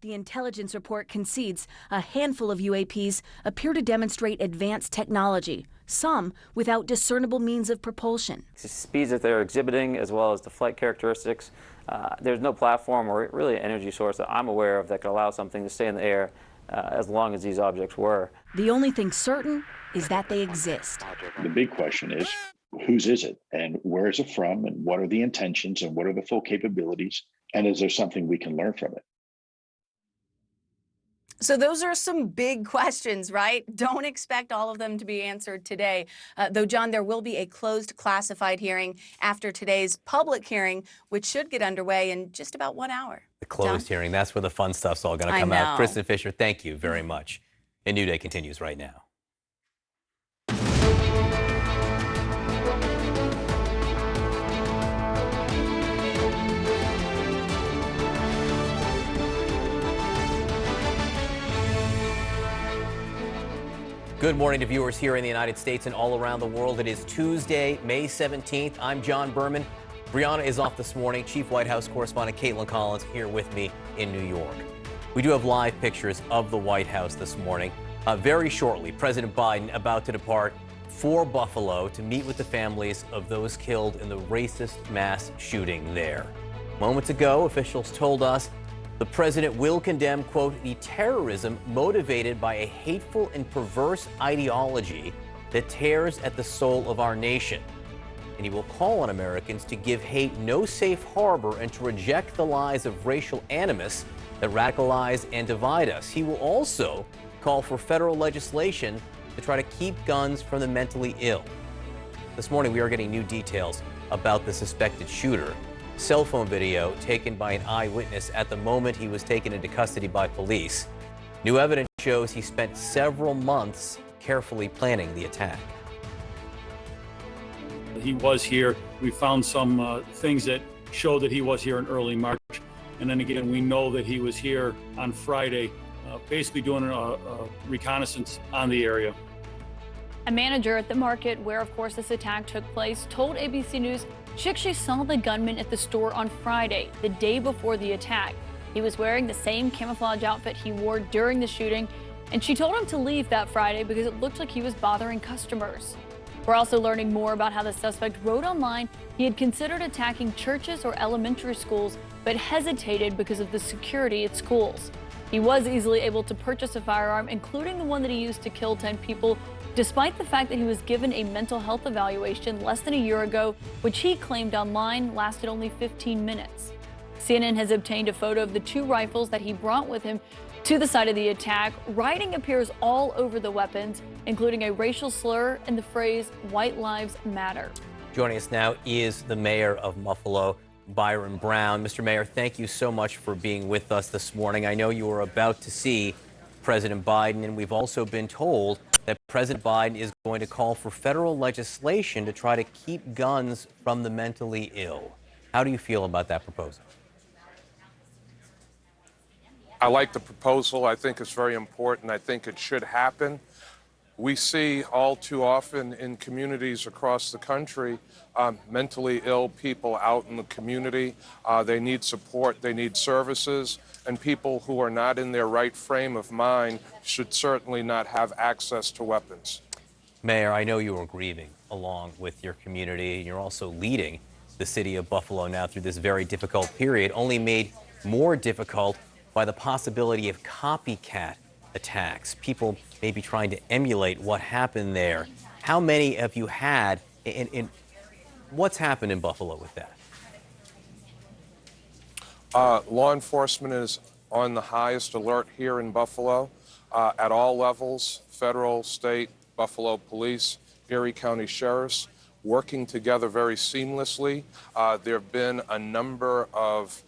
The intelligence report concedes a handful of UAPs appear to demonstrate advanced technology, some without discernible means of propulsion. The speeds that they're exhibiting, as well as the flight characteristics, there's no platform or really an energy source that I'm aware of that could allow something to stay in the air as long as these objects were. The only thing certain is that they exist. The big question is, whose is it, and where is it from, and what are the intentions, and what are the full capabilities, and is there something we can learn from it? So those are some big questions, right? Don't expect all of them to be answered today. Though, John, there will be a closed classified hearing after today's public hearing, which should get underway in just about 1 hour. The closed hearing, that's where the fun stuff's all going to come out. Kristen Fisher, thank you very much. And New Day continues right now. Good morning to viewers here in the United States and all around the world. It is Tuesday, May 17th. I'm John Berman. Brianna is off this morning. Chief White House correspondent Caitlin Collins here with me in New York. We do have live pictures of the White House this morning. Very shortly, President Biden about to depart for Buffalo to meet with the families of those killed in the racist mass shooting there. Moments ago, officials told us the president will condemn, quote, the terrorism motivated by a hateful and perverse ideology that tears at the soul of our nation. And he will call on Americans to give hate no safe harbor and to reject the lies of racial animus that radicalize and divide us. He will also call for federal legislation to try to keep guns from the mentally ill. This morning, we are getting new details about the suspected shooter. Cell phone video taken by an eyewitness at the moment he was taken into custody by police. New evidence shows he spent several months carefully planning the attack. He was here. We found some things that show that he was here in early March. And then again, we know that he was here on Friday, basically doing a reconnaissance on the area. A manager at the market where, of course, this attack took place told ABC News she actually saw the gunman at the store on Friday, the day before the attack. He was wearing the same camouflage outfit he wore during the shooting, and she told him to leave that Friday because it looked like he was bothering customers. We're also learning more about how the suspect wrote online he had considered attacking churches or elementary schools, but hesitated because of the security at schools. He was easily able to purchase a firearm, including the one that he used to kill 10 people, despite the fact that he was given a mental health evaluation less than a year ago, which he claimed online lasted only 15 minutes. CNN has obtained a photo of the 2 rifles that he brought with him to the site of the attack. Writing appears all over the weapons, including a racial slur and the phrase, "White Lives Matter." Joining us now is the mayor of Buffalo, Byron Brown. Mr. Mayor, thank you so much for being with us this morning. I know you were about to see President Biden, and we've also been told that President Biden is going to call for federal legislation to try to keep guns from the mentally ill. How do you feel about that proposal? I like the proposal. I think it's very important. I think it should happen. We see all too often in communities across the country mentally ill people out in the community. They need support, they need services, and people who are not in their right frame of mind should certainly not have access to weapons. Mayor, I know you are grieving along with your community, and you're also leading the city of Buffalo now through this very difficult period, only made more difficult by the possibility of copycat attacks, people maybe trying to emulate what happened there. How many have you had, and what's happened in Buffalo with that? Law enforcement is on the highest alert here in Buffalo at all levels, federal, state, Buffalo Police, Erie County Sheriffs, working together very seamlessly. There have been a number of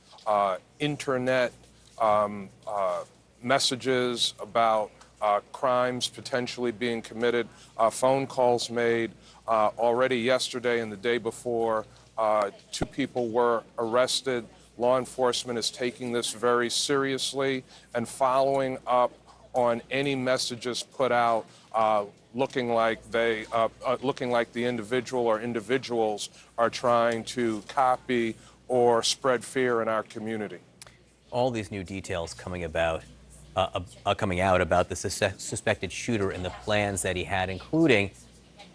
internet messages about crimes potentially being committed, phone calls made. Already yesterday and the day before, 2 people were arrested. Law enforcement is taking this very seriously and following up on any messages put out looking like the individual or individuals are trying to copy or spread fear in our community. all these new details coming out about the suspected shooter and the plans that he had, including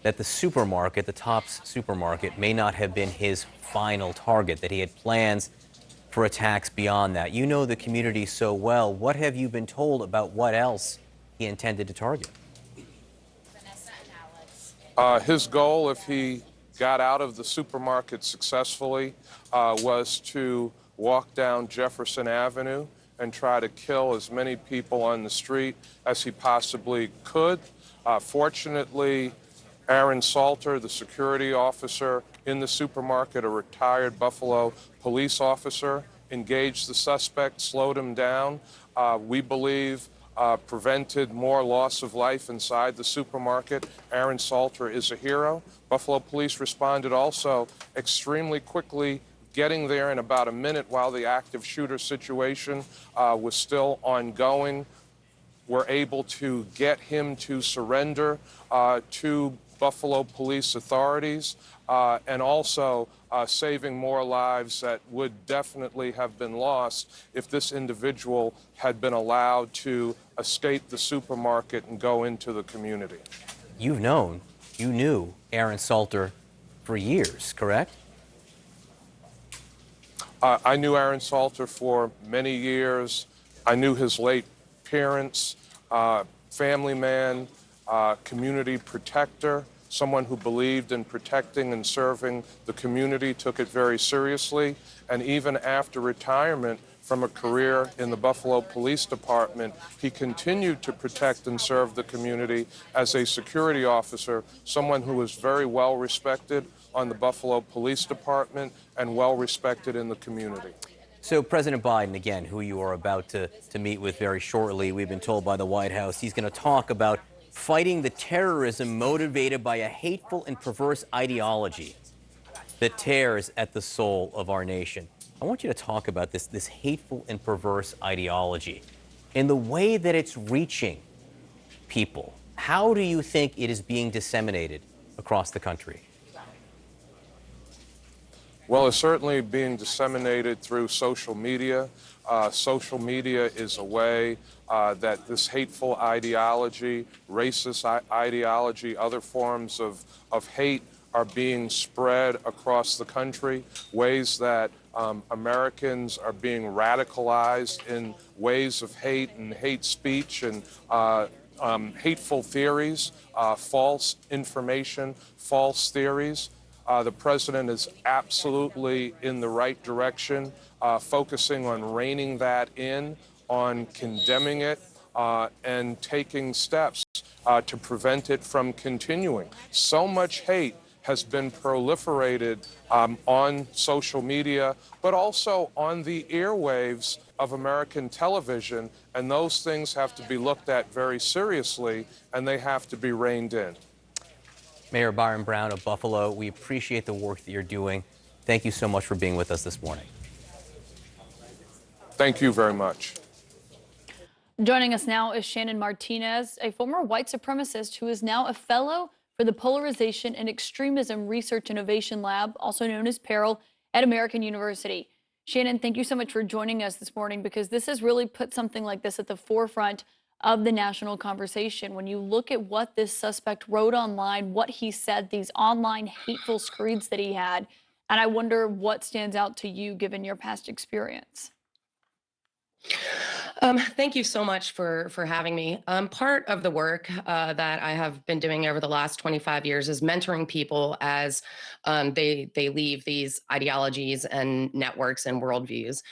that the supermarket, the Tops supermarket, may not have been his final target, that he had plans for attacks beyond that. You know the community so well. What have you been told about what else he intended to target? His goal, if he got out of the supermarket successfully, was to walk down Jefferson Avenue and try to kill as many people on the street as he possibly could. Fortunately, Aaron Salter, the security officer in the supermarket, a retired Buffalo police officer, engaged the suspect, slowed him down. We believe prevented more loss of life inside the supermarket. Aaron Salter is a hero. Buffalo police responded also extremely quickly, getting there in about a minute while the active shooter situation was still ongoing. Were able to get him to surrender to Buffalo police authorities, and also saving more lives that would definitely have been lost if this individual had been allowed to escape the supermarket and go into the community. You knew Aaron Salter for years, correct? I knew Aaron Salter for many years. I knew his late parents, family man, community protector, someone who believed in protecting and serving the community, took it very seriously. And even after retirement from a career in the Buffalo Police Department, he continued to protect and serve the community as a security officer, someone who was very well respected on the Buffalo Police Department and well respected in the community. So President Biden, again, who you are about to meet with very shortly, we've been told by the White House he's going to talk about fighting the terrorism motivated by a hateful and perverse ideology that tears at the soul of our nation. I want you to talk about this hateful and perverse ideology and the way that it's reaching people. How do you think it is being disseminated across the country? Well, it's certainly being disseminated through social media. Social media is a way that this hateful ideology, racist ideology, other forms of hate are being spread across the country, ways that Americans are being radicalized in ways of hate and hate speech and hateful theories, false information, false theories. The president is absolutely in the right direction, focusing on reining that in, on condemning it, and taking steps to prevent it from continuing. So much hate has been proliferated on social media, but also on the airwaves of American television, and those things have to be looked at very seriously, and they have to be reined in. Mayor Byron Brown of Buffalo, we appreciate the work that you're doing. Thank you so much for being with us this morning. Thank you very much. Joining us now is Shannon Martinez, a former white supremacist who is now a fellow for the Polarization and Extremism Research Innovation Lab, also known as PERIL, at American University. Shannon, thank you so much for joining us this morning, because this has really put something like this at the forefront of the national conversation. When you look at what this suspect wrote online, what he said, these online hateful screeds that he had, and I wonder what stands out to you given your past experience. Thank you so much for having me. Part of the work that I have been doing over the last 25 years is mentoring people as they leave these ideologies and networks and worldviews.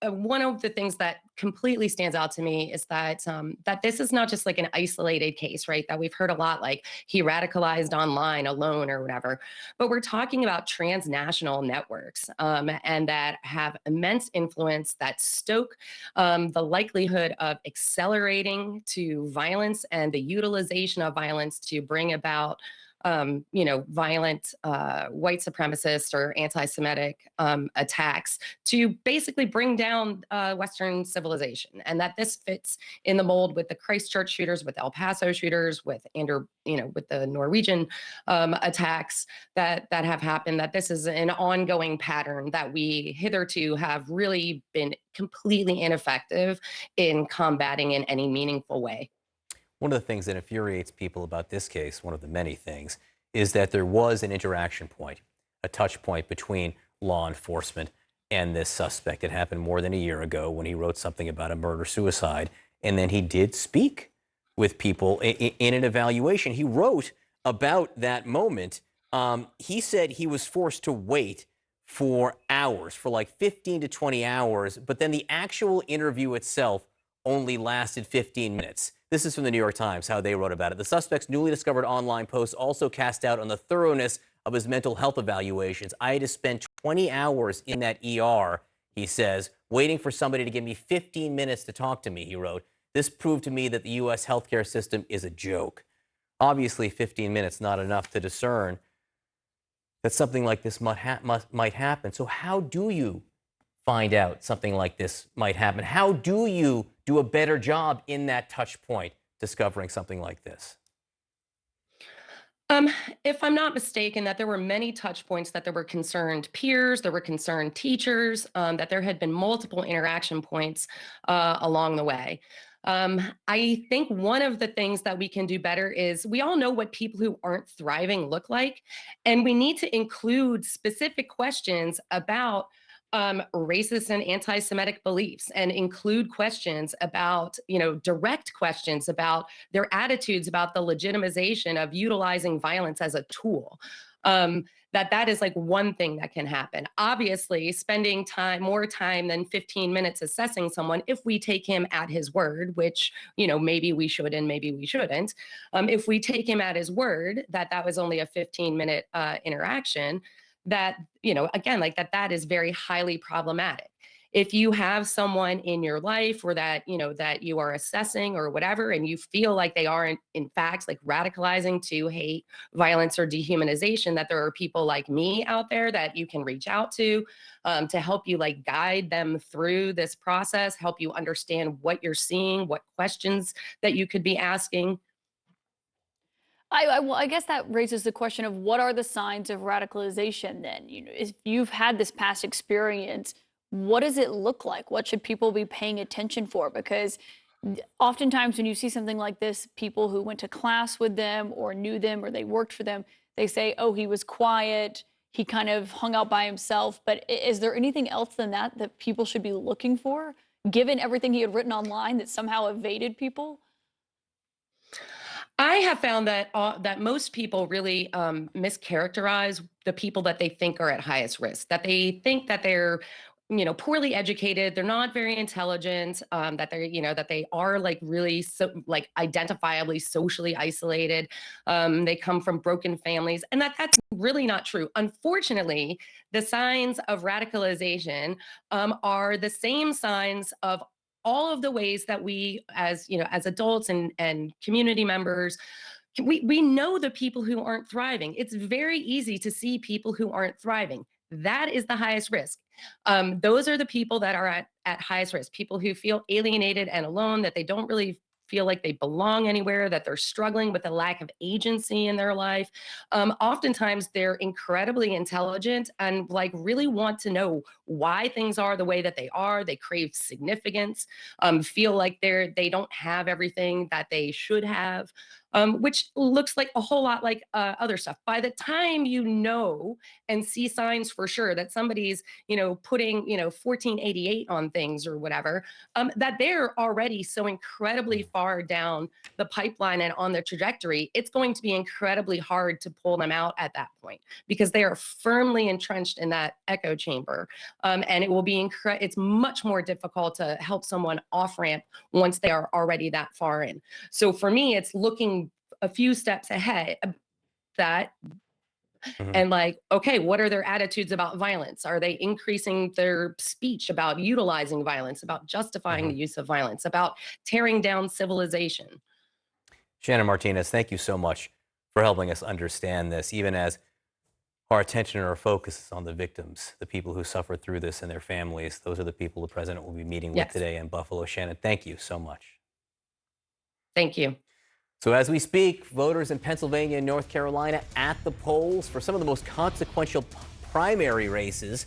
One of the things that completely stands out to me is that that this is not just like an isolated case, right? That we've heard a lot, like he radicalized online alone or whatever. But we're talking about transnational networks and that have immense influence, that stoke the likelihood of accelerating to violence and the utilization of violence to bring about violent white supremacist or anti-Semitic attacks to basically bring down Western civilization, and that this fits in the mold with the Christchurch shooters, with El Paso shooters, with with the Norwegian attacks that have happened. That this is an ongoing pattern that we hitherto have really been completely ineffective in combating in any meaningful way. One of the things that infuriates people about this case, one of the many things, is that there was an interaction point, a touch point between law enforcement and this suspect. It happened more than a year ago when he wrote something about a murder-suicide, and then he did speak with people in an evaluation. He wrote about that moment. He said he was forced to wait for hours, for like 15 to 20 hours, but then the actual interview itself only lasted 15 minutes. This is from the New York Times, how they wrote about it. The suspect's newly discovered online posts also cast doubt on the thoroughness of his mental health evaluations. I had to spend 20 hours in that ER, he says, waiting for somebody to give me 15 minutes to talk to me, he wrote. This proved to me that the U.S. healthcare system is a joke. Obviously, 15 minutes not enough to discern that something like this might happen. So how do you find out something like this might happen? How do you do a better job in that touch point discovering something like this? If I'm not mistaken, that there were many touch points, that there were concerned peers, there were concerned teachers, that there had been multiple interaction points along the way. I think one of the things that we can do better is we all know what people who aren't thriving look like, and we need to include specific questions about racist and anti-Semitic beliefs, and include questions about, direct questions about their attitudes about the legitimization of utilizing violence as a tool. That is like one thing that can happen. Obviously, spending more time than 15 minutes assessing someone, if we take him at his word, which, maybe we should and maybe we shouldn't, if we take him at his word that was only a 15-minute interaction, that, again, like that is very highly problematic. If you have someone in your life, or that, that you are assessing or whatever, and you feel like they are in fact like radicalizing to hate, violence, or dehumanization, that there are people like me out there that you can reach out to help you like guide them through this process, help you understand what you're seeing, what questions that you could be asking. I guess that raises the question of what are the signs of radicalization then? If you've had this past experience, what does it look like? What should people be paying attention for? Because oftentimes when you see something like this, people who went to class with them or knew them or they worked for them, they say, oh, he was quiet, he kind of hung out by himself. But is there anything else than that people should be looking for, given everything he had written online that somehow evaded people? I have found that most people really mischaracterize the people that they think are at highest risk, that they think that they're poorly educated, they're not very intelligent, that they're that they are like really like identifiably socially isolated, they come from broken families, and that's really not true. Unfortunately, the signs of radicalization are the same signs of all of the ways that we as adults and community members, we know the people who aren't thriving. It's very easy to see people who aren't thriving. That is the highest risk. Those are the people that are at highest risk, people who feel alienated and alone, that they don't really feel like they belong anywhere, that they're struggling with a lack of agency in their life. Oftentimes they're incredibly intelligent and like really want to know why things are the way that they are. They crave significance, feel like they don't have everything that they should have, which looks like a whole lot like other stuff. By the time and see signs for sure that somebody's, putting, 1488 on things or whatever, that they're already so incredibly far down the pipeline and on the trajectory, it's going to be incredibly hard to pull them out at that point, because they are firmly entrenched in that echo chamber. And it will be it's much more difficult to help someone off ramp once they are already that far in. So for me, it's looking a few steps ahead that and like, okay, what are their attitudes about violence? Are they increasing their speech about utilizing violence, about justifying the use of violence, about tearing down civilization? Shannon Martinez, thank you so much for helping us understand this, even as our attention and our focus is on the victims, the people who suffered through this and their families. Those are the people the president will be meeting with today in Buffalo. Shannon, thank you so much. Thank you. So as we speak, voters in Pennsylvania and North Carolina at the polls for some of the most consequential primary races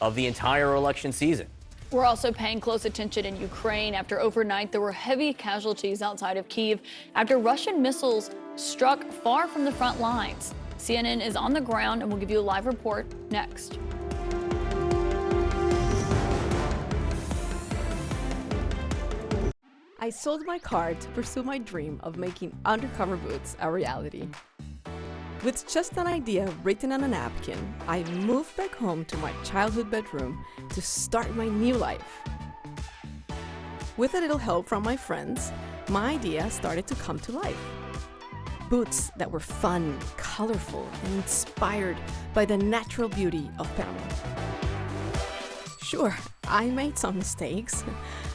of the entire election season. We're also paying close attention in Ukraine after overnight there were heavy casualties outside of Kyiv after Russian missiles struck far from the front lines. CNN is on the ground and will give you a live report next. I sold my car to pursue my dream of making Undercover Boots a reality. With just an idea written on a napkin, I moved back home to my childhood bedroom to start my new life. With a little help from my friends, my idea started to come to life. Boots that were fun, colorful, and inspired by the natural beauty of Panama. Sure, I made some mistakes,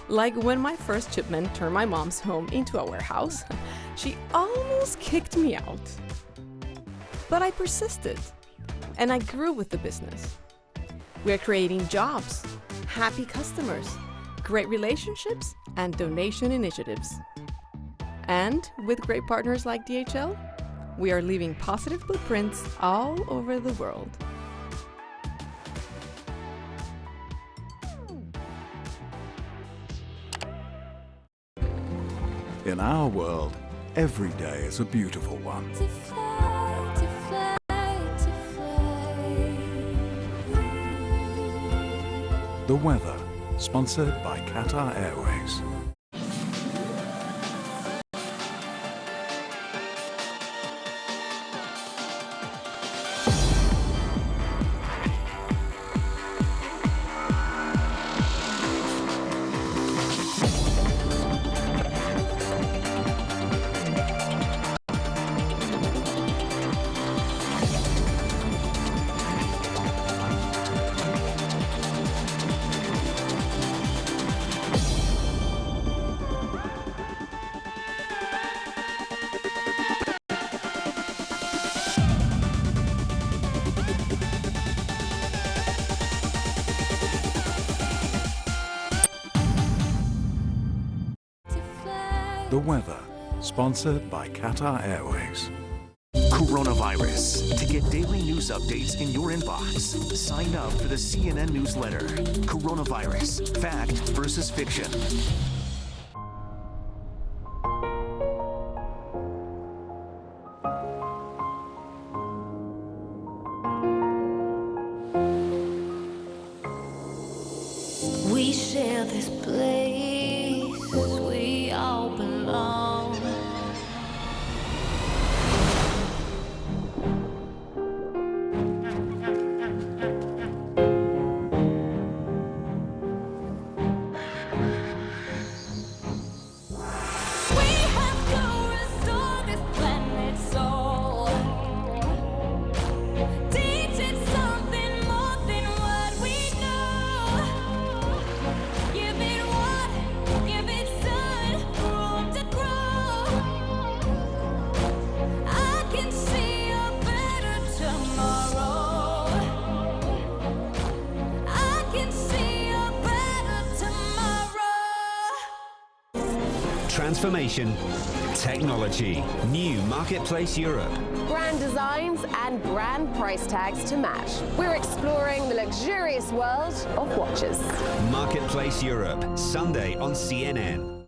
like when my first shipment turned my mom's home into a warehouse. She almost kicked me out. But I persisted, and I grew with the business. We are creating jobs, happy customers, great relationships, and donation initiatives. And with great partners like DHL, we are leaving positive footprints all over the world. In our world, every day is a beautiful one. The weather, sponsored by Qatar Airways. The weather, sponsored by Qatar Airways. Coronavirus. To get daily news updates in your inbox, sign up for the CNN newsletter. Coronavirus. Fact versus fiction. We share this place, we all belong. We have to restore this planet's soul. Teach it something more than what we know. Give it water, give it sun, room to grow. I can see a better tomorrow. I can see a better tomorrow. Transformation, technology, new Marketplace Europe. Brand designs and brand price tags to match. We're exploring the luxurious world of watches. Marketplace Europe, Sunday on CNN.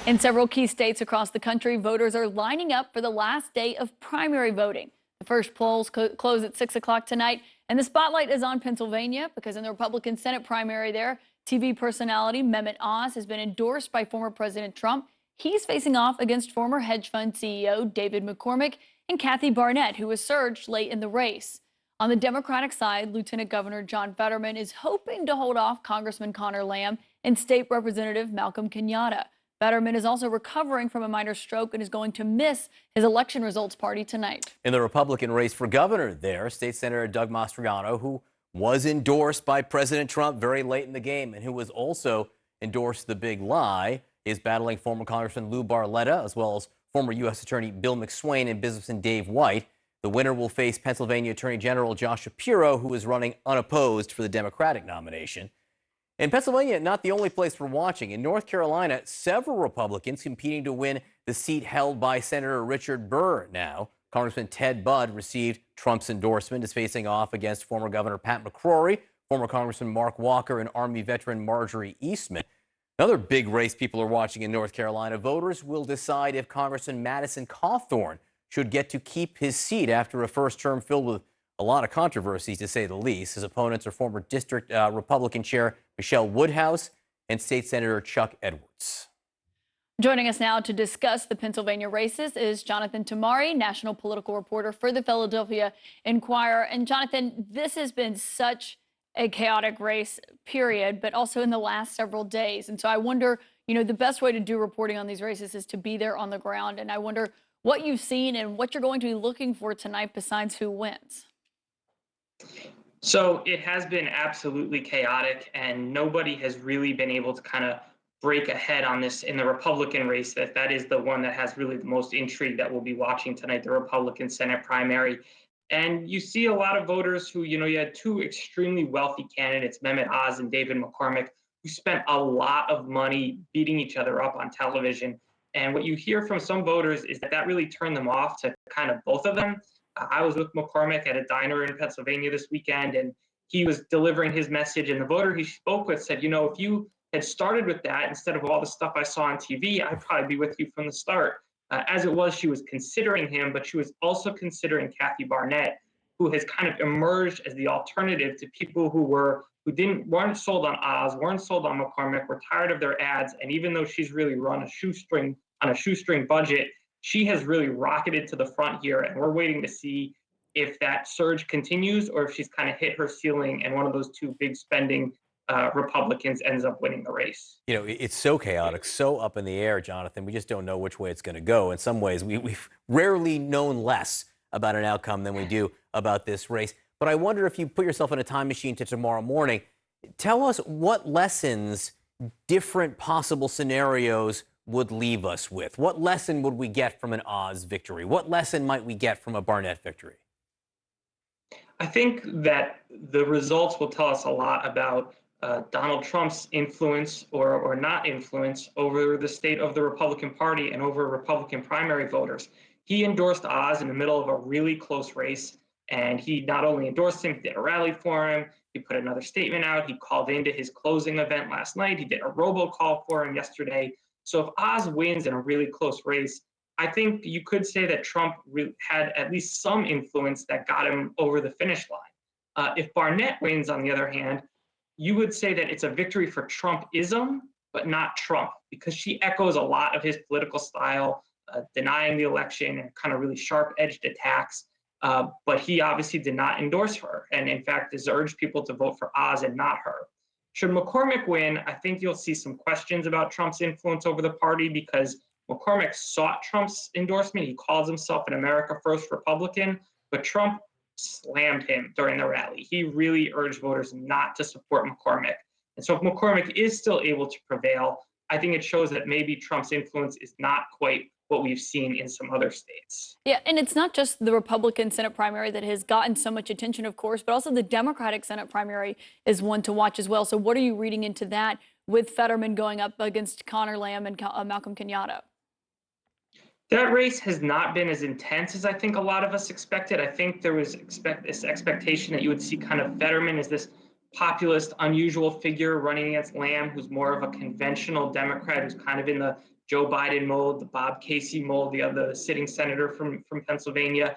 In several key states across the country, voters are lining up for the last day of primary voting. The first polls close at 6 o'clock tonight, and the spotlight is on Pennsylvania because in the Republican Senate primary there, TV personality Mehmet Oz has been endorsed by former President Trump. He's facing off against former hedge fund CEO David McCormick and Kathy Barnett, who was surged late in the race. On the Democratic side, Lieutenant Governor John Fetterman is hoping to hold off Congressman Connor Lamb and State Representative Malcolm Kenyatta. Fetterman is also recovering from a minor stroke and is going to miss his election results party tonight. In the Republican race for governor there, State Senator Doug Mastriano, who was endorsed by President Trump very late in the game and who was also endorsed the big lie, is battling former Congressman Lou Barletta, as well as former U.S. Attorney Bill McSwain and businessman Dave White. The winner will face Pennsylvania Attorney General Josh Shapiro, who is running unopposed for the Democratic nomination. In Pennsylvania, not the only place we're watching. In North Carolina, several Republicans competing to win the seat held by Senator Richard Burr now. Congressman Ted Budd received Trump's endorsement, is facing off against former Governor Pat McCrory, former Congressman Mark Walker, and Army veteran Marjorie Eastman. Another big race people are watching in North Carolina. Voters will decide if Congressman Madison Cawthorn should get to keep his seat after a first term filled with a lot of controversies, to say the least. His opponents are former District Republican Chair Michelle Woodhouse and State Senator Chuck Edwards. Joining us now to discuss the Pennsylvania races is Jonathan Tamari, national political reporter for the Philadelphia Inquirer. And Jonathan, this has been such a chaotic race, period, but also in the last several days. And so I wonder, the best way to do reporting on these races is to be there on the ground. And I wonder what you've seen and what you're going to be looking for tonight besides who wins. So it has been absolutely chaotic, and nobody has really been able to kind of break ahead on this in the Republican race. That is the one that has really the most intrigue that we'll be watching tonight, the Republican Senate primary. And you see a lot of voters who, you had two extremely wealthy candidates, Mehmet Oz and David McCormick, who spent a lot of money beating each other up on television. And what you hear from some voters is that really turned them off to kind of both of them. I was with McCormick at a diner in Pennsylvania this weekend, and he was delivering his message. And the voter he spoke with said, if you had started with that instead of all the stuff I saw on TV, I'd probably be with you from the start. As it was, she was considering him, but she was also considering Kathy Barnett, who has kind of emerged as the alternative to people who weren't sold on Oz, weren't sold on McCormick, were tired of their ads. And even though she's really run on a shoestring budget, she has really rocketed to the front here, and we're waiting to see if that surge continues or if she's kind of hit her ceiling and one of those two big spending Republicans ends up winning the race. It's so chaotic, so up in the air, Jonathan. We just don't know which way it's going to go. In some ways, we've rarely known less about an outcome than we do about this race. But I wonder if you put yourself in a time machine to tomorrow morning, tell us what lessons different possible scenarios would leave us with. What lesson would we get from an Oz victory? What lesson might we get from a Barnett victory? I think that the results will tell us a lot about Donald Trump's influence or not influence over the state of the Republican Party and over Republican primary voters. He endorsed Oz in the middle of a really close race, and he not only endorsed him, he did a rally for him, he put another statement out, he called into his closing event last night, he did a robocall for him yesterday. So if Oz wins in a really close race, I think you could say that Trump had at least some influence that got him over the finish line. If Barnett wins, on the other hand, you would say that it's a victory for Trumpism, but not Trump, because she echoes a lot of his political style, denying the election and kind of really sharp-edged attacks. But he obviously did not endorse her, and in fact has urged people to vote for Oz and not her. Should McCormick win, I think you'll see some questions about Trump's influence over the party, because McCormick sought Trump's endorsement. He calls himself an America First Republican, but Trump slammed him during the rally. He really urged voters not to support McCormick. And so if McCormick is still able to prevail, I think it shows that maybe Trump's influence is not quite what we've seen in some other states. Yeah, and it's not just the Republican Senate primary that has gotten so much attention, of course, but also the Democratic Senate primary is one to watch as well. So what are you reading into that with Fetterman going up against Conor Lamb and Malcolm Kenyatta? That race has not been as intense as I think a lot of us expected. I think there was this expectation that you would see kind of Fetterman as this populist, unusual figure running against Lamb, who's more of a conventional Democrat, who's kind of in the Joe Biden mold, the Bob Casey mold, the other sitting senator from Pennsylvania.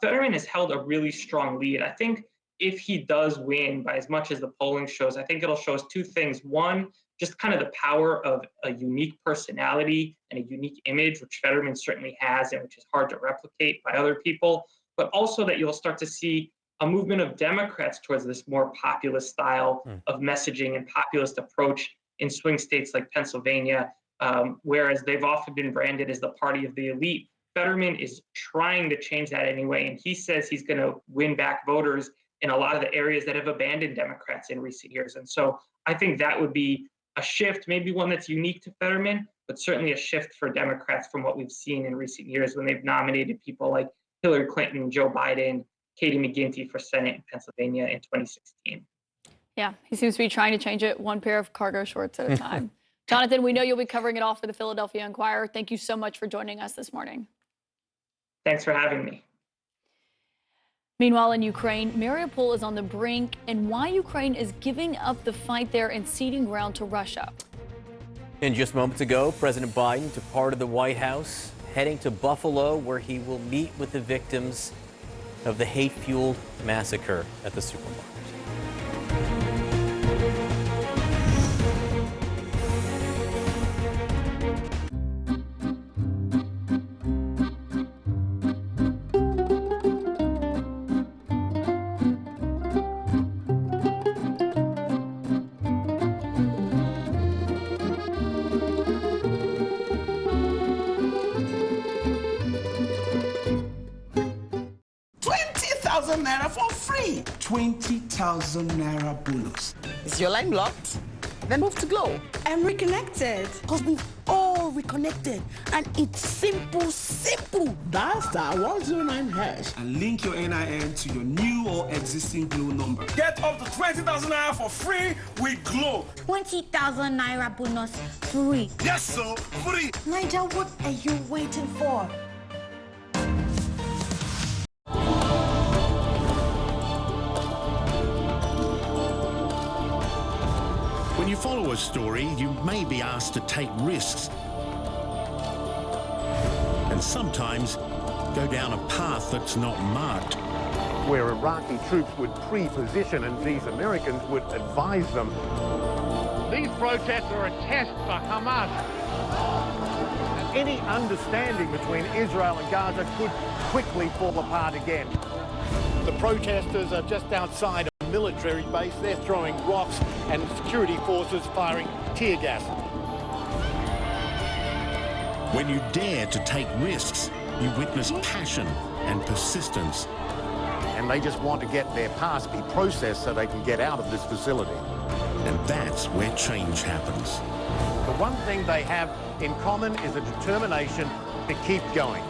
Fetterman has held a really strong lead. I think if he does win by as much as the polling shows, I think it'll show us two things. One, just kind of the power of a unique personality and a unique image, which Fetterman certainly has and which is hard to replicate by other people, but also that you'll start to see a movement of Democrats towards this more populist style of messaging and populist approach in swing states like Pennsylvania, whereas they've often been branded as the party of the elite. Fetterman is trying to change that anyway, and he says he's going to win back voters in a lot of the areas that have abandoned Democrats in recent years. And so I think that would be a shift, maybe one that's unique to Fetterman, but certainly a shift for Democrats from what we've seen in recent years when they've nominated people like Hillary Clinton, Joe Biden, Katie McGinty for Senate in Pennsylvania in 2016. Yeah, he seems to be trying to change it one pair of cargo shorts at a time. Jonathan, we know you'll be covering it all for the Philadelphia Inquirer. Thank you so much for joining us this morning. Thanks for having me. Meanwhile, in Ukraine, Mariupol is on the brink, and why Ukraine is giving up the fight there and ceding ground to Russia. And just moments ago, President Biden departed the White House, heading to Buffalo, where he will meet with the victims of the hate-fueled massacre at the supermarket. Naira for free. 20,000 Naira bonus. Is your line blocked? Then move to Glow. I'm reconnected. Because we've all reconnected. And it's simple. Dial *109# and link your NIN to your new or existing Glow number. Get up to 20,000 Naira for free with Glow. 20,000 Naira bonus free. Yes, so free. Nigel, what are you waiting for? When you follow a story, you may be asked to take risks. And sometimes go down a path that's not marked. Where Iraqi troops would pre-position and these Americans would advise them. These protests are a test for Hamas. And any understanding between Israel and Gaza could quickly fall apart again. The protesters are just outside a military base. They're throwing rocks and security forces firing tear gas. When you dare to take risks, you witness passion and persistence. And they just want to get their past be processed so they can get out of this facility. And that's where change happens. The one thing they have in common is a determination to keep going.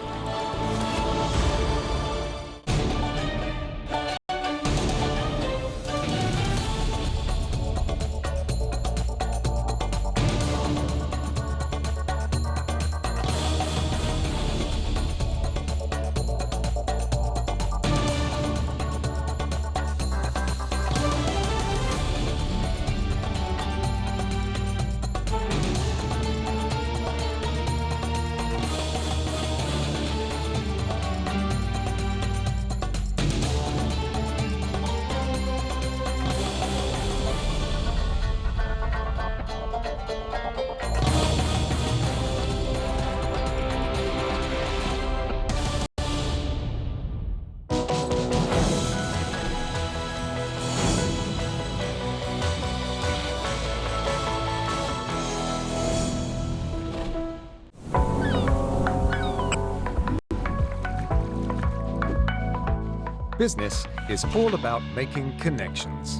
Business is all about making connections.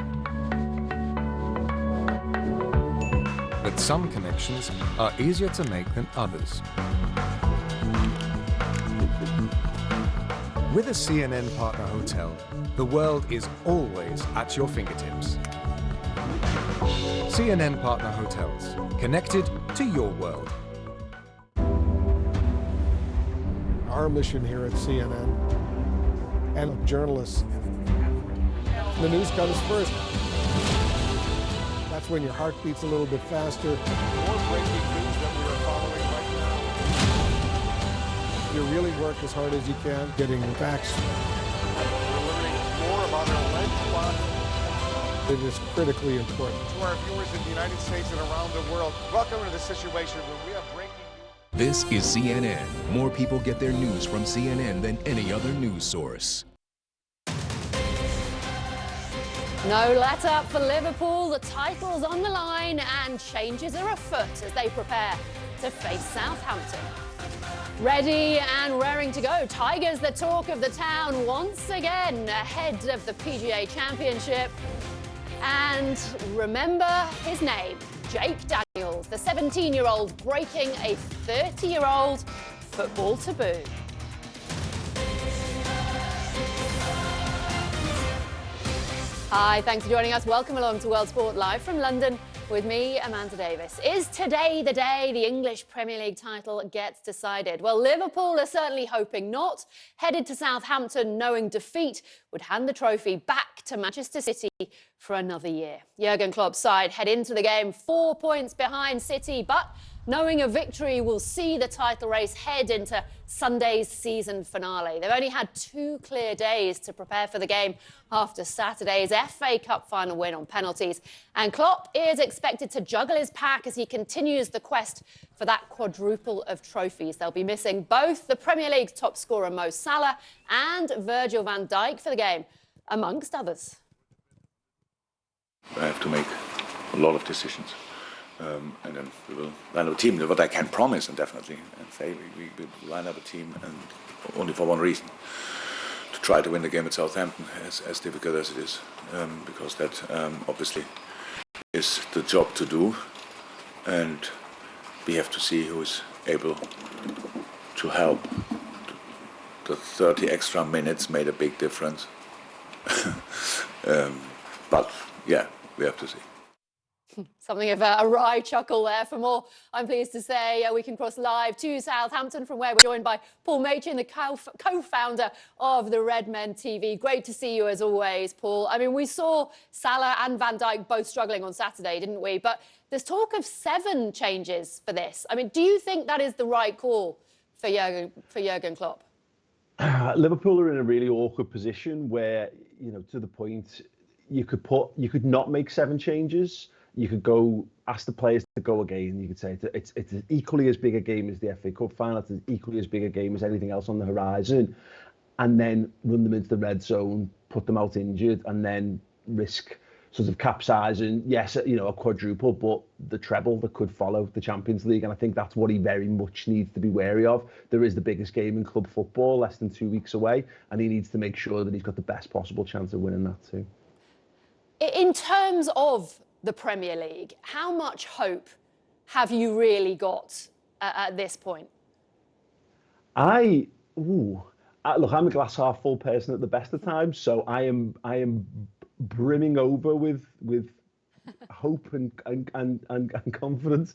But some connections are easier to make than others. With a CNN partner hotel, the world is always at your fingertips. CNN partner hotels, connected to your world. Our mission here at CNN and journalists, the news comes first. That's when your heart beats a little bit faster. More breaking news that we are following right now. You really work as hard as you can, getting the facts. We're learning more about our alleged plot. It is critically important. To our viewers in the United States and around the world, welcome to the Situation Room. We have breaking news. This is CNN. More people get their news from CNN than any other news source. No let up for Liverpool. The title's on the line and changes are afoot as they prepare to face Southampton. Ready and raring to go. Tiger's the talk of the town once again ahead of the PGA Championship. And remember his name, Jake Daniels, the 17-year-old breaking a 30-year-old football taboo. Hi, thanks for joining us. Welcome along to World Sport Live from London with me, Amanda Davis. Is today the day the English Premier League title gets decided? Well, Liverpool are certainly hoping not. Headed to Southampton knowing defeat would hand the trophy back to Manchester City for another year. Jurgen Klopp's side head into the game 4 points behind City, but knowing a victory will see the title race head into Sunday's season finale. They've only had 2 clear days to prepare for the game after Saturday's FA Cup final win on penalties. And Klopp is expected to juggle his pack as he continues the quest for that quadruple of trophies. They'll be missing both the Premier League's top scorer Mo Salah and Virgil van Dijk for the game, amongst others. I have to make a lot of decisions. And then we will line up a team. What I can promise, and definitely, and say we will line up a team, and only for one reason: to try to win the game at Southampton, as difficult as it is, because that obviously is the job to do, and we have to see who is able to help. The 30 extra minutes made a big difference, but yeah, we have to see. Something of a wry chuckle there. For more, I'm pleased to say we can cross live to Southampton, from where we're joined by Paul Machin, the co-founder of the Redmen TV. Great to see you as always, Paul. I mean, we saw Salah and Van Dijk both struggling on Saturday, didn't we? But there's talk of 7 changes for this. I mean, do you think that is the right call for Jurgen Klopp? Liverpool are in a really awkward position where, you know, to the point, you could not make 7 changes. You could go ask the players to go again. You could say it's equally as big a game as the FA Cup final. It's equally as big a game as anything else on the horizon, and then run them into the red zone, put them out injured, and then risk sort of capsizing. Yes, you know, a quadruple, but the treble that could follow the Champions League, and I think that's what he very much needs to be wary of. There is the biggest game in club football, less than 2 weeks away, and he needs to make sure that he's got the best possible chance of winning that too. In terms of the Premier League, how much hope have you really got at this point? Look, I'm a glass half full person at the best of times, so I am brimming over with hope and confidence.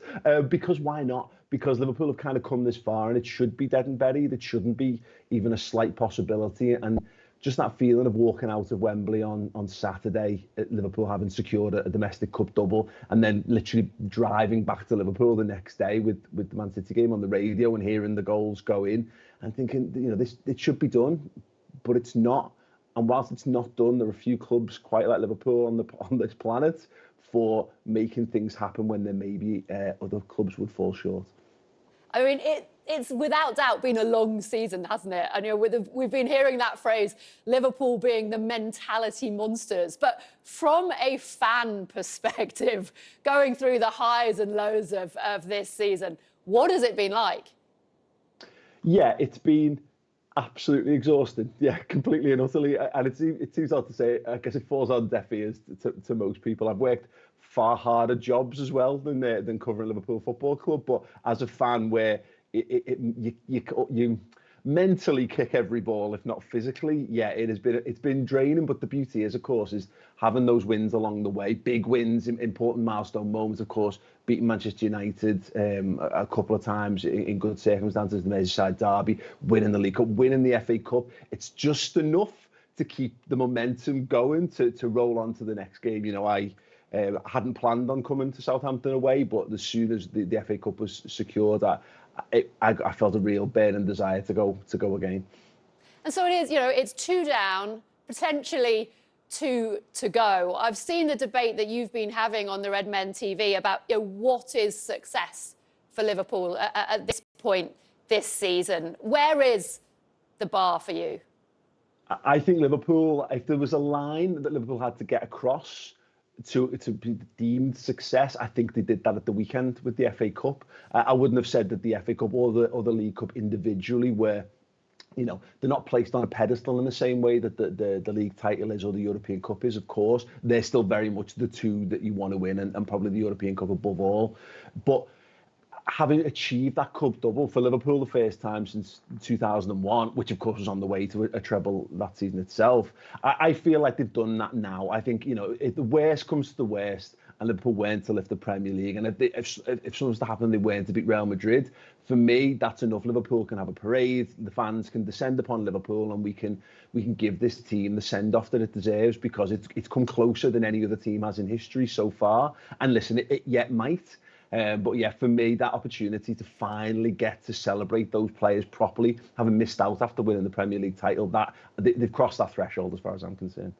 Because why not? Because Liverpool have kind of come this far, and it should be dead and buried. It shouldn't be even a slight possibility. And just that feeling of walking out of Wembley on Saturday, at Liverpool having secured a domestic cup double, and then literally driving back to Liverpool the next day with the Man City game on the radio and hearing the goals go in, and thinking, you know, it should be done, but it's not. And whilst it's not done, there are a few clubs quite like Liverpool on this planet for making things happen when there maybe other clubs would fall short. I mean, it's without doubt been a long season, hasn't it? And you know, we've been hearing that phrase, Liverpool being the mentality monsters. But from a fan perspective, going through the highs and lows of this season, what has it been like? Yeah, it's been absolutely exhausting. Yeah, completely and utterly. And it seems odd to say, I guess it falls on deaf ears to most people. I've worked far harder jobs as well than covering Liverpool Football Club. But as a fan, where you mentally kick every ball, if not physically, yeah, it's been draining. But the beauty is, of course, is having those wins along the way, big wins, important milestone moments. Of course, beating Manchester United a couple of times in good circumstances, the Merseyside derby, winning the League Cup, winning the FA Cup. It's just enough to keep the momentum going to roll on to the next game. You know, I hadn't planned on coming to Southampton away, but as soon as the FA Cup was secured, I felt a real burning desire to go again. And so it is, you know, it's 2 down, potentially 2 to go. I've seen the debate that you've been having on the Redmen TV about, you know, what is success for Liverpool at this point this season. Where is the bar for you? I think Liverpool, if there was a line that Liverpool had to get across to be deemed success, I think they did that at the weekend with the FA Cup. I wouldn't have said that the FA Cup or the League Cup individually were you know, they're not placed on a pedestal in the same way that the league title is or the European Cup is, of course. They're still very much the two that you want to win, and probably the European Cup above all. But having achieved that cup double for Liverpool the first time since 2001, which of course was on the way to a treble that season itself, I feel like they've done that now. I think, you know, if the worst comes to the worst and Liverpool weren't to lift the Premier League, and if something was to happen, they weren't to beat Real Madrid, for me, that's enough. Liverpool can have a parade, the fans can descend upon Liverpool, and we can give this team the send-off that it deserves, because it's come closer than any other team has in history so far. And listen, it yet might. But yeah, for me, that opportunity to finally get to celebrate those players properly, having missed out after winning the Premier League title, that they've crossed that threshold as far as I'm concerned.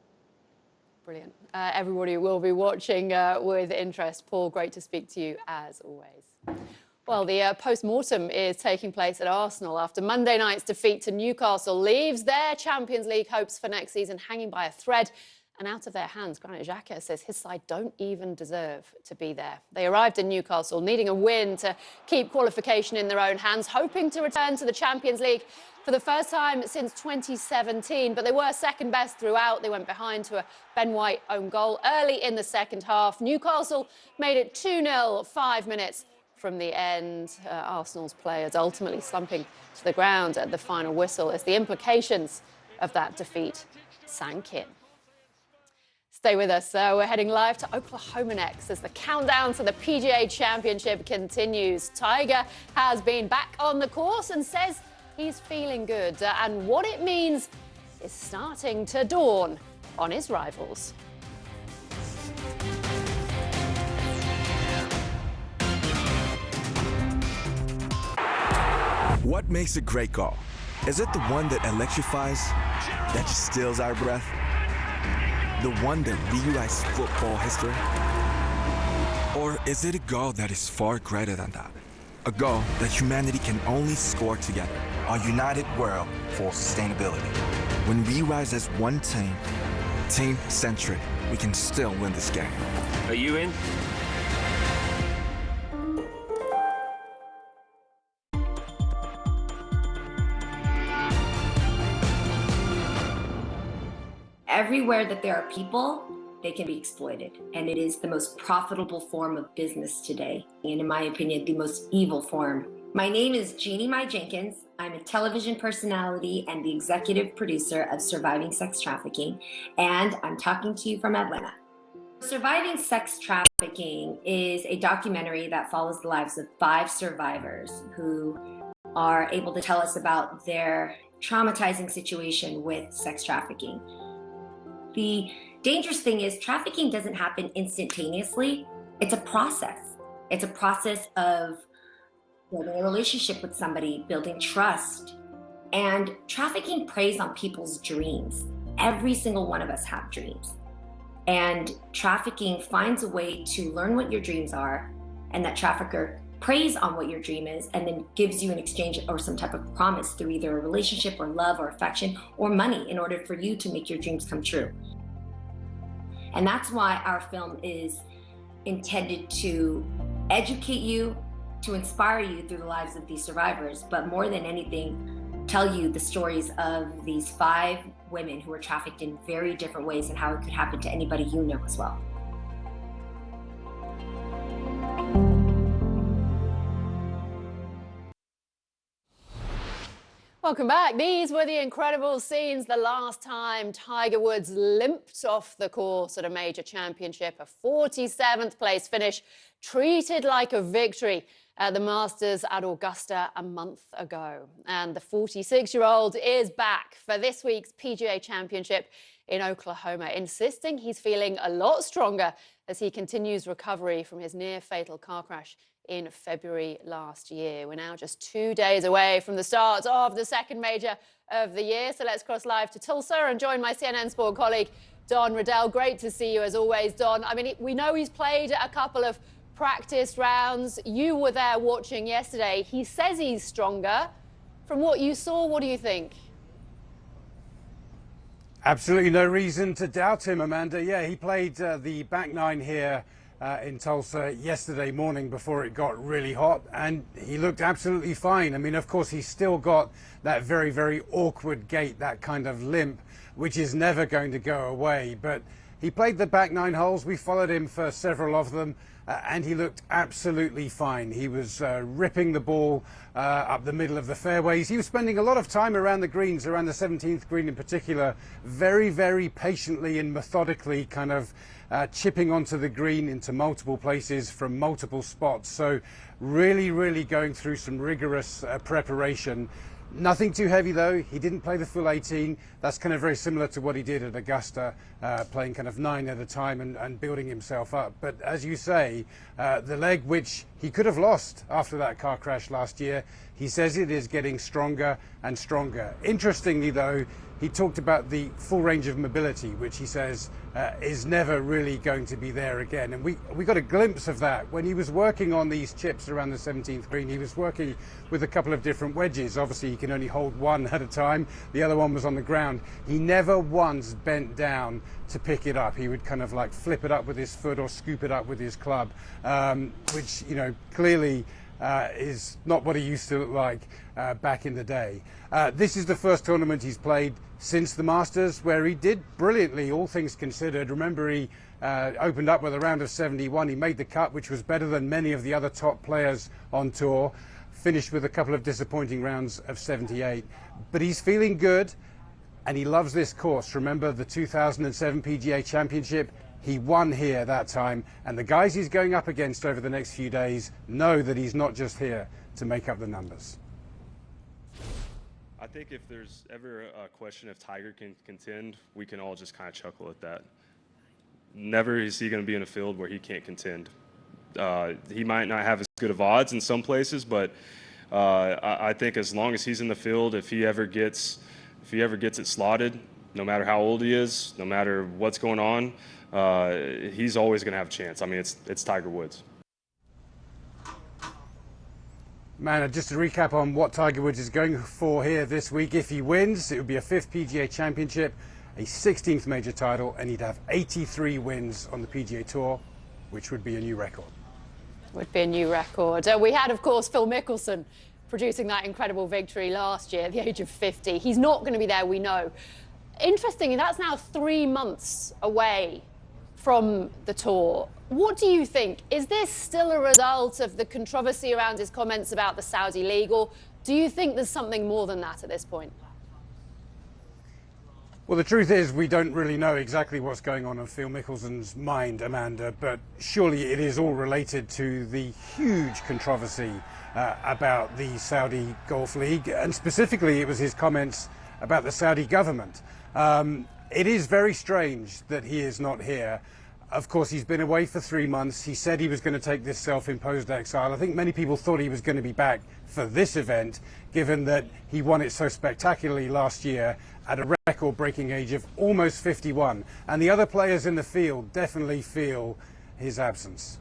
Brilliant. Everybody will be watching with interest. Paul, great to speak to you as always. Well, the post-mortem is taking place at Arsenal after Monday night's defeat to Newcastle leaves their Champions League hopes for next season hanging by a thread and out of their hands. Granit Xhaka says his side don't even deserve to be there. They arrived in Newcastle needing a win to keep qualification in their own hands, hoping to return to the Champions League for the first time since 2017, but they were second best throughout. They went behind to a Ben White own goal early in the second half. Newcastle made it 2-0 5 minutes from the end. Arsenal's players ultimately slumping to the ground at the final whistle as the implications of that defeat sank in. Stay with us. We're heading live to Oklahoma next as the countdown to the PGA Championship continues. Tiger has been back on the course and says he's feeling good. And what it means is starting to dawn on his rivals. What makes a great goal? Is it the one that electrifies, that just steals our breath? The one that rewrites football history? Or is it a goal that is far greater than that? A goal that humanity can only score together. A united world for sustainability. When we rise as one team, Team Century, we can still win this game. Are you in? Everywhere that there are people, they can be exploited. And it is the most profitable form of business today. And in my opinion, the most evil form. My name is Jeannie Mai Jenkins. I'm a television personality and the executive producer of Surviving Sex Trafficking. And I'm talking to you from Atlanta. Surviving Sex Trafficking is a documentary that follows the lives of 5 survivors who are able to tell us about their traumatizing situation with sex trafficking. The dangerous thing is trafficking doesn't happen instantaneously. It's a process. It's a process of building a relationship with somebody, building trust. And trafficking preys on people's dreams. Every single one of us have dreams. And trafficking finds a way to learn what your dreams are, and that trafficker preys on what your dream is and then gives you an exchange or some type of promise through either a relationship or love or affection or money in order for you to make your dreams come true. And that's why our film is intended to educate you, to inspire you through the lives of these survivors, but more than anything, tell you the stories of these 5 women who were trafficked in very different ways and how it could happen to anybody you know as well. Welcome back. These were the incredible scenes the last time Tiger Woods limped off the course at a major championship, a 47th place finish, treated like a victory at the Masters at Augusta a month ago. And the 46-year-old is back for this week's PGA Championship in Oklahoma, insisting he's feeling a lot stronger as he continues recovery from his near-fatal car crash in February last year. We're now just 2 days away from the start of the second major of the year. So let's cross live to Tulsa and join my CNN Sport colleague, Don Riddell. Great to see you as always, Don. I mean, we know he's played a couple of practice rounds. You were there watching yesterday. He says he's stronger. From what you saw, what do you think? Absolutely no reason to doubt him, Amanda. Yeah, he played the back nine here in Tulsa yesterday morning before it got really hot, and he looked absolutely fine. I mean, of course, he's still got that very, very awkward gait, that kind of limp, which is never going to go away. But he played the back 9 holes. We followed him for several of them, and he looked absolutely fine. He was ripping the ball up the middle of the fairways. He was spending a lot of time around the greens, around the 17th green in particular, very, very patiently and methodically kind of chipping onto the green into multiple places from multiple spots. So really, really going through some rigorous preparation. Nothing too heavy though. He didn't play the full 18. That's kind of very similar to what he did at Augusta, playing kind of 9 at a time and building himself up. But as you say, the leg which he could have lost after that car crash last year, he says it is getting stronger and stronger. Interestingly though, he talked about the full range of mobility, which he says is never really going to be there again. And we got a glimpse of that when he was working on these chips around the 17th green. He was working with a couple of different wedges. Obviously, he can only hold one at a time. The other one was on the ground. He never once bent down to pick it up. He would kind of like flip it up with his foot or scoop it up with his club, which, you know, clearly is not what he used to look like back in the day. This is the first tournament he's played since the Masters, where he did brilliantly, all things considered. Remember, he opened up with a round of 71. He made the cut, which was better than many of the other top players on tour. Finished with a couple of disappointing rounds of 78. But he's feeling good, and he loves this course. Remember the 2007 PGA Championship? He won here that time, and the guys he's going up against over the next few days know that he's not just here to make up the numbers. I think if there's ever a question if Tiger can contend, we can all just kind of chuckle at that. Never is he going to be in a field where he can't contend. He might not have as good of odds in some places, but I think as long as he's in the field, if he ever gets it slotted, no matter how old he is, no matter what's going on, he's always going to have a chance. I mean, it's Tiger Woods. Man, just to recap on what Tiger Woods is going for here this week, if he wins, it would be a 5th PGA Championship, a 16th major title, and he'd have 83 wins on the PGA Tour, which would be a new record. Would be a new record. We had, of course, Phil Mickelson producing that incredible victory last year at the age of 50. He's not going to be there, we know. Interestingly, that's now 3 months away from the tour. What do you think? Is this still a result of the controversy around his comments about the Saudi League, or do you think there's something more than that at this point? Well, the truth is we don't really know exactly what's going on in Phil Mickelson's mind, Amanda, but surely it is all related to the huge controversy about the Saudi Golf League, and specifically it was his comments about the Saudi government. It is very strange that he is not here. Of course, he's been away for 3 months. He said he was going to take this self-imposed exile. I think many people thought he was going to be back for this event, given that he won it so spectacularly last year at a record-breaking age of almost 51. And the other players in the field definitely feel his absence.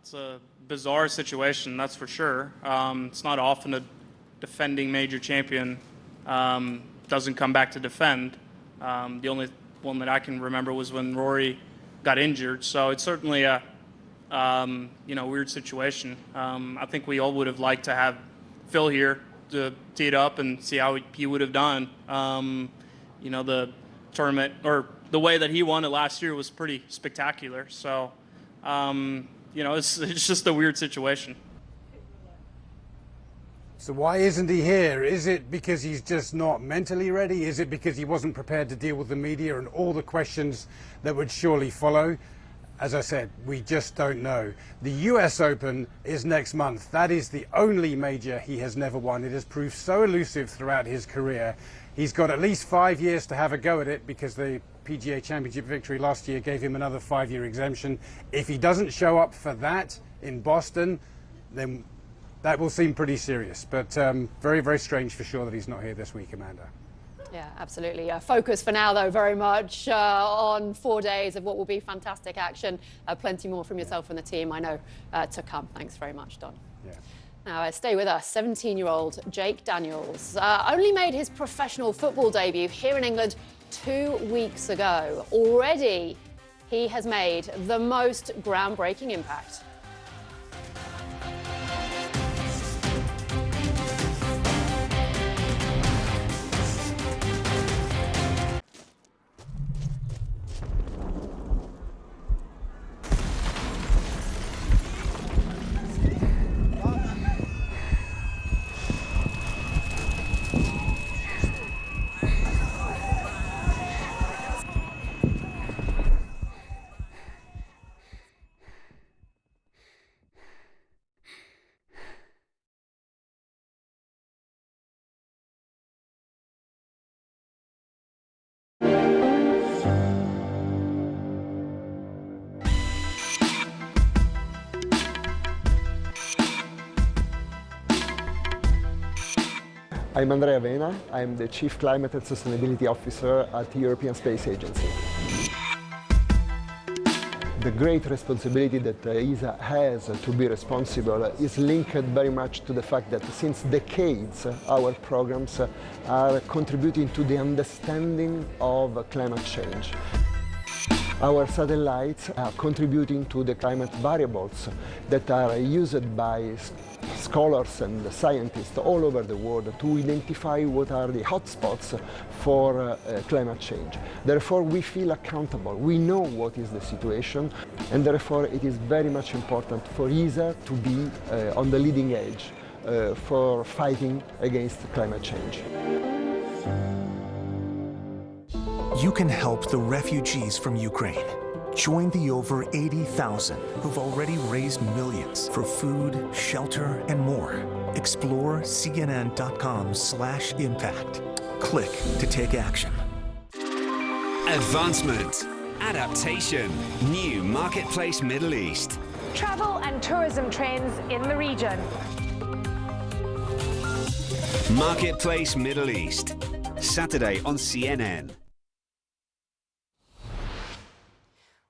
It's a bizarre situation, that's for sure. It's not often a defending major champion doesn't come back to defend. The only one that I can remember was when Rory got injured. So it's certainly a weird situation. I think we all would have liked to have Phil here to tee it up and see how he would have done. The tournament, or the way that he won it last year, was pretty spectacular. So, it's just a weird situation. So why isn't he here? Is it because he's just not mentally ready? Is it because he wasn't prepared to deal with the media and all the questions that would surely follow? As I said, we just don't know. The US Open is next month. That is the only major he has never won. It has proved so elusive throughout his career. He's got at least 5 years to have a go at it, because the PGA Championship victory last year gave him another 5-year exemption. If he doesn't show up for that in Boston, then that will seem pretty serious. But very, very strange for sure that he's not here this week, Amanda. Yeah, absolutely. Focus for now, though, very much on 4 days of what will be fantastic action. Plenty more from yourself and the team, I know, to come. Thanks very much, Don. Yeah. Now, stay with us. 17-year-old Jake Daniels only made his professional football debut here in England 2 weeks ago. Already he has made the most groundbreaking impact. I'm Andrea Vena. I'm the Chief Climate and Sustainability Officer at the European Space Agency. The great responsibility that ESA has to be responsible is linked very much to the fact that since decades our programs are contributing to the understanding of climate change. Our satellites are contributing to the climate variables that are used by scholars and scientists all over the world to identify what are the hotspots for climate change. Therefore, we feel accountable. We know what is the situation, and therefore it is very much important for ESA to be on the leading edge for fighting against climate change. You can help the refugees from Ukraine. Join the over 80,000 who've already raised millions for food, shelter, and more. Explore cnn.com/impact. Click to take action. Advancement, adaptation, new Marketplace Middle East. Travel and tourism trends in the region. Marketplace Middle East, Saturday on CNN.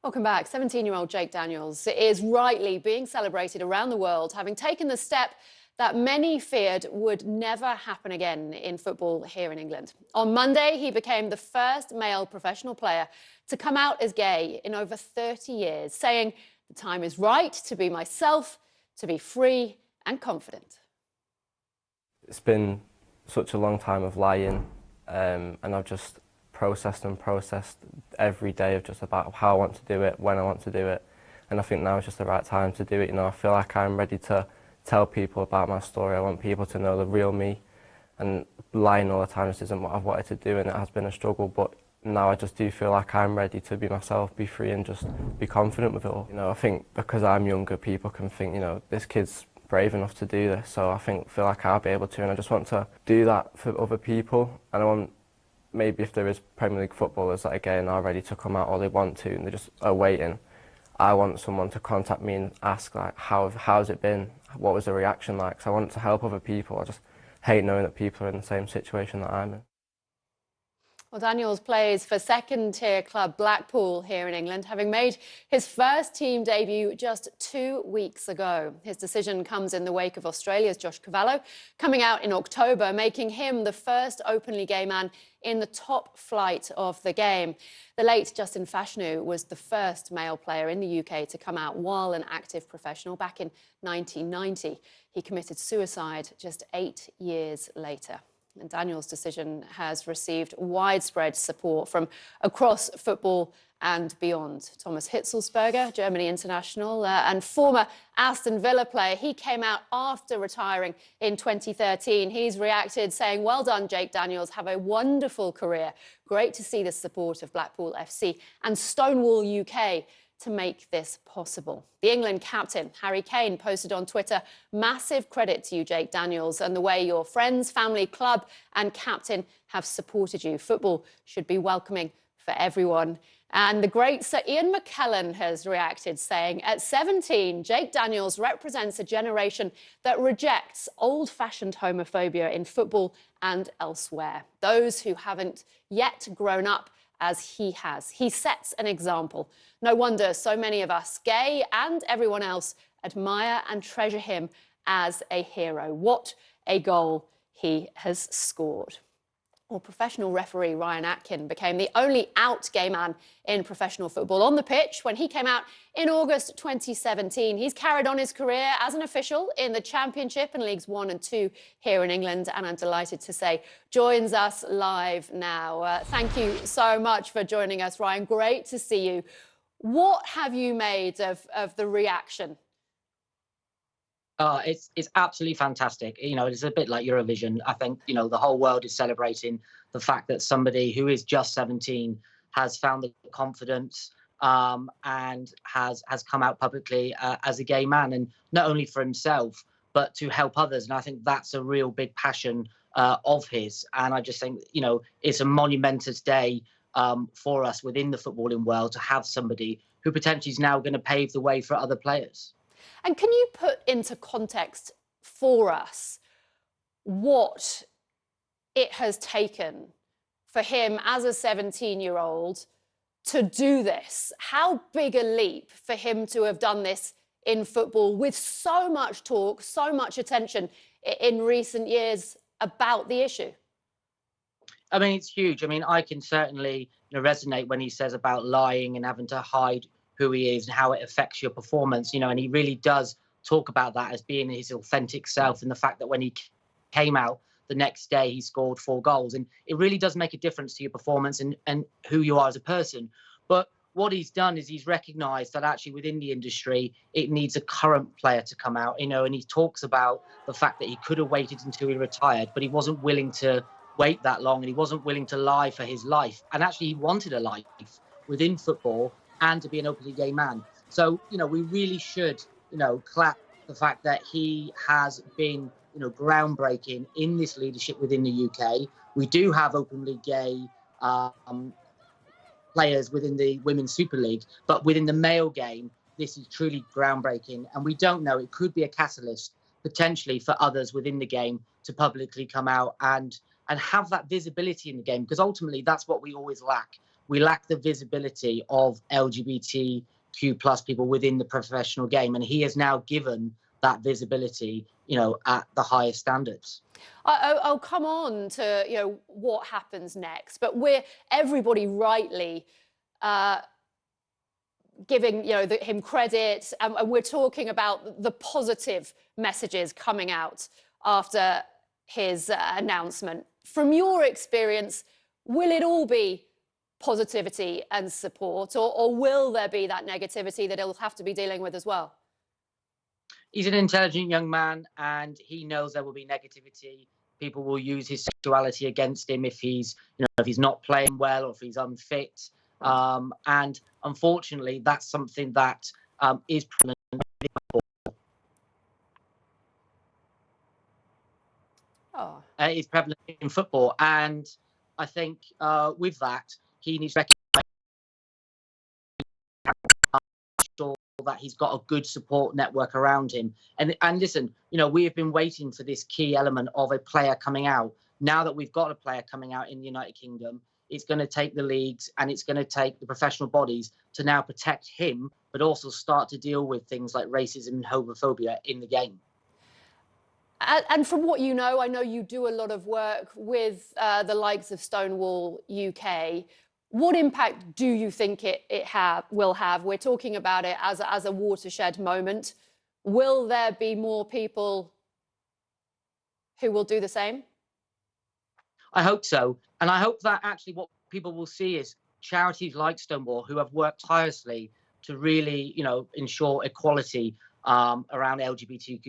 Welcome back. 17-year-old Jake Daniels is rightly being celebrated around the world, having taken the step that many feared would never happen again in football here in England. On Monday, he became the first male professional player to come out as gay in over 30 years, saying, "The time is right to be myself, to be free and confident." It's been such a long time of lying, and I've just processed every day of just about how I want to do it, when I want to do it, and I think now is just the right time to do it. You know, I feel like I'm ready to tell people about my story. I want people to know the real me, and lying all the time just isn't what I've wanted to do, and it has been a struggle, but now I just do feel like I'm ready to be myself, be free and just be confident with it all. You know, I think because I'm younger, people can think, you know, this kid's brave enough to do this, so I feel like I'll be able to, and I just want to do that for other people, and I want maybe if there is Premier League footballers that are gay and are ready to come out or they want to and they just are waiting, I want someone to contact me and ask, like, how's it been? What was the reaction like? So I want to help other people. I just hate knowing that people are in the same situation that I'm in. Well, Daniels plays for second-tier club Blackpool here in England, having made his first team debut just 2 weeks ago. His decision comes in the wake of Australia's Josh Cavallo coming out in October, making him the first openly gay man in the top flight of the game. The late Justin Fashanu was the first male player in the UK to come out while an active professional back in 1990. He committed suicide just 8 years later. And Daniels' decision has received widespread support from across football and beyond. Thomas Hitzelsberger, Germany international and former Aston Villa player, he came out after retiring in 2013. He's reacted saying, "Well done, Jake Daniels. Have a wonderful career. Great to see the support of Blackpool FC and Stonewall UK to make this possible." The England captain, Harry Kane, posted on Twitter, "Massive credit to you, Jake Daniels, and the way your friends, family, club and captain have supported you. Football should be welcoming for everyone." And the great Sir Ian McKellen has reacted, saying, "At 17, Jake Daniels represents a generation that rejects old-fashioned homophobia in football and elsewhere. Those who haven't yet grown up as he has. He sets an example. No wonder so many of us, gay and everyone else, admire and treasure him as a hero. What a goal he has scored." Well, professional referee Ryan Atkin became the only out gay man in professional football on the pitch when he came out in August 2017. He's carried on his career as an official in the Championship and Leagues 1 and 2 here in England, and I'm delighted to say joins us live now. Thank you so much for joining us, Ryan. Great to see you. What have you made of the reaction? It's absolutely fantastic. You know, it's a bit like Eurovision. I think, you know, the whole world is celebrating the fact that somebody who is just 17 has found the confidence and has come out publicly as a gay man, and not only for himself, but to help others. And I think that's a real big passion of his. And I just think, you know, it's a monumentous day for us within the footballing world to have somebody who potentially is now going to pave the way for other players. And can you put into context for us what it has taken for him as a 17-year-old to do this? How big a leap for him to have done this in football with so much talk, so much attention in recent years about the issue? I mean, it's huge. I mean, I can certainly, you know, resonate when he says about lying and having to hide who he is and how it affects your performance, you know, and he really does talk about that as being his authentic self, and the fact that when he came out the next day, he scored 4 goals. And it really does make a difference to your performance and who you are as a person. But what he's done is he's recognised that actually within the industry, it needs a current player to come out, you know, and he talks about the fact that he could have waited until he retired, but he wasn't willing to wait that long, and he wasn't willing to lie for his life. And actually he wanted a life within football and to be an openly gay man. So, you know, we really should, you know, clap the fact that he has been, you know, groundbreaking in this leadership within the UK. We do have openly gay players within the Women's Super League, but within the male game, this is truly groundbreaking. And we don't know, it could be a catalyst potentially for others within the game to publicly come out and have that visibility in the game, because ultimately that's what we always lack. We lack the visibility of LGBTQ plus people within the professional game, and he has now given that visibility, you know, at the highest standards. I'll come on to, you know, what happens next, but everybody rightly giving, you know, him credit, and we're talking about the positive messages coming out after his announcement. From your experience, will it all be positivity and support, or will there be that negativity that he'll have to be dealing with as well? He's an intelligent young man, and he knows there will be negativity. People will use his sexuality against him if he's, you know, if he's not playing well or if he's unfit. And unfortunately, that's something that is prevalent. Is prevalent in football, and I think with that, he needs to recognize that he's got a good support network around him. And listen, you know, we have been waiting for this key element of a player coming out. Now that we've got a player coming out in the United Kingdom, it's going to take the leagues and it's going to take the professional bodies to now protect him, but also start to deal with things like racism and homophobia in the game. And from what you know, I know you do a lot of work with the likes of Stonewall UK. What impact do you think it will have? We're talking about it as a watershed moment. Will there be more people who will do the same? I hope so. And I hope that actually what people will see is charities like Stonewall, who have worked tirelessly to really, you know, ensure equality around LGBTQ+.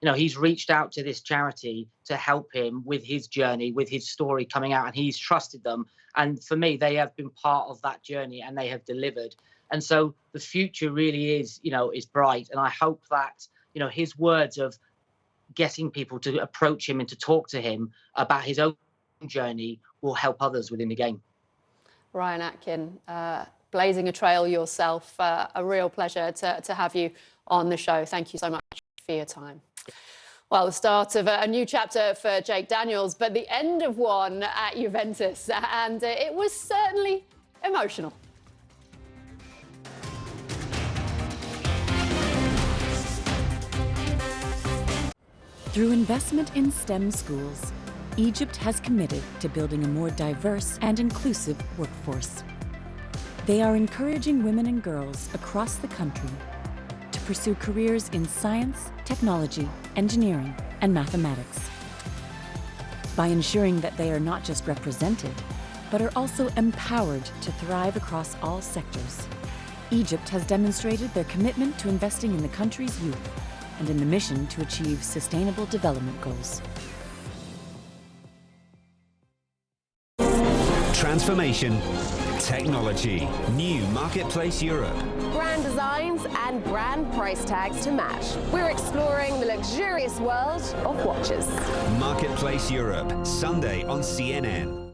You know, he's reached out to this charity to help him with his journey, with his story coming out, and he's trusted them. And for me, they have been part of that journey and they have delivered. And so the future really is, you know, is bright. And I hope that, you know, his words of getting people to approach him and to talk to him about his own journey will help others within the game. Ryan Atkin, blazing a trail yourself. A real pleasure to have you on the show. Thank you so much for your time. Well, the start of a new chapter for Jake Daniels, but the end of one at Juventus, and it was certainly emotional. Through investment in STEM schools, Egypt has committed to building a more diverse and inclusive workforce. They are encouraging women and girls across the country to pursue careers in science, technology, engineering, and mathematics. By ensuring that they are not just represented, but are also empowered to thrive across all sectors, Egypt has demonstrated their commitment to investing in the country's youth and in the mission to achieve sustainable development goals. Transformation, technology, new Marketplace Europe. Brand designs and brand price tags to match. We're exploring the luxurious world of watches. Marketplace Europe, Sunday on CNN.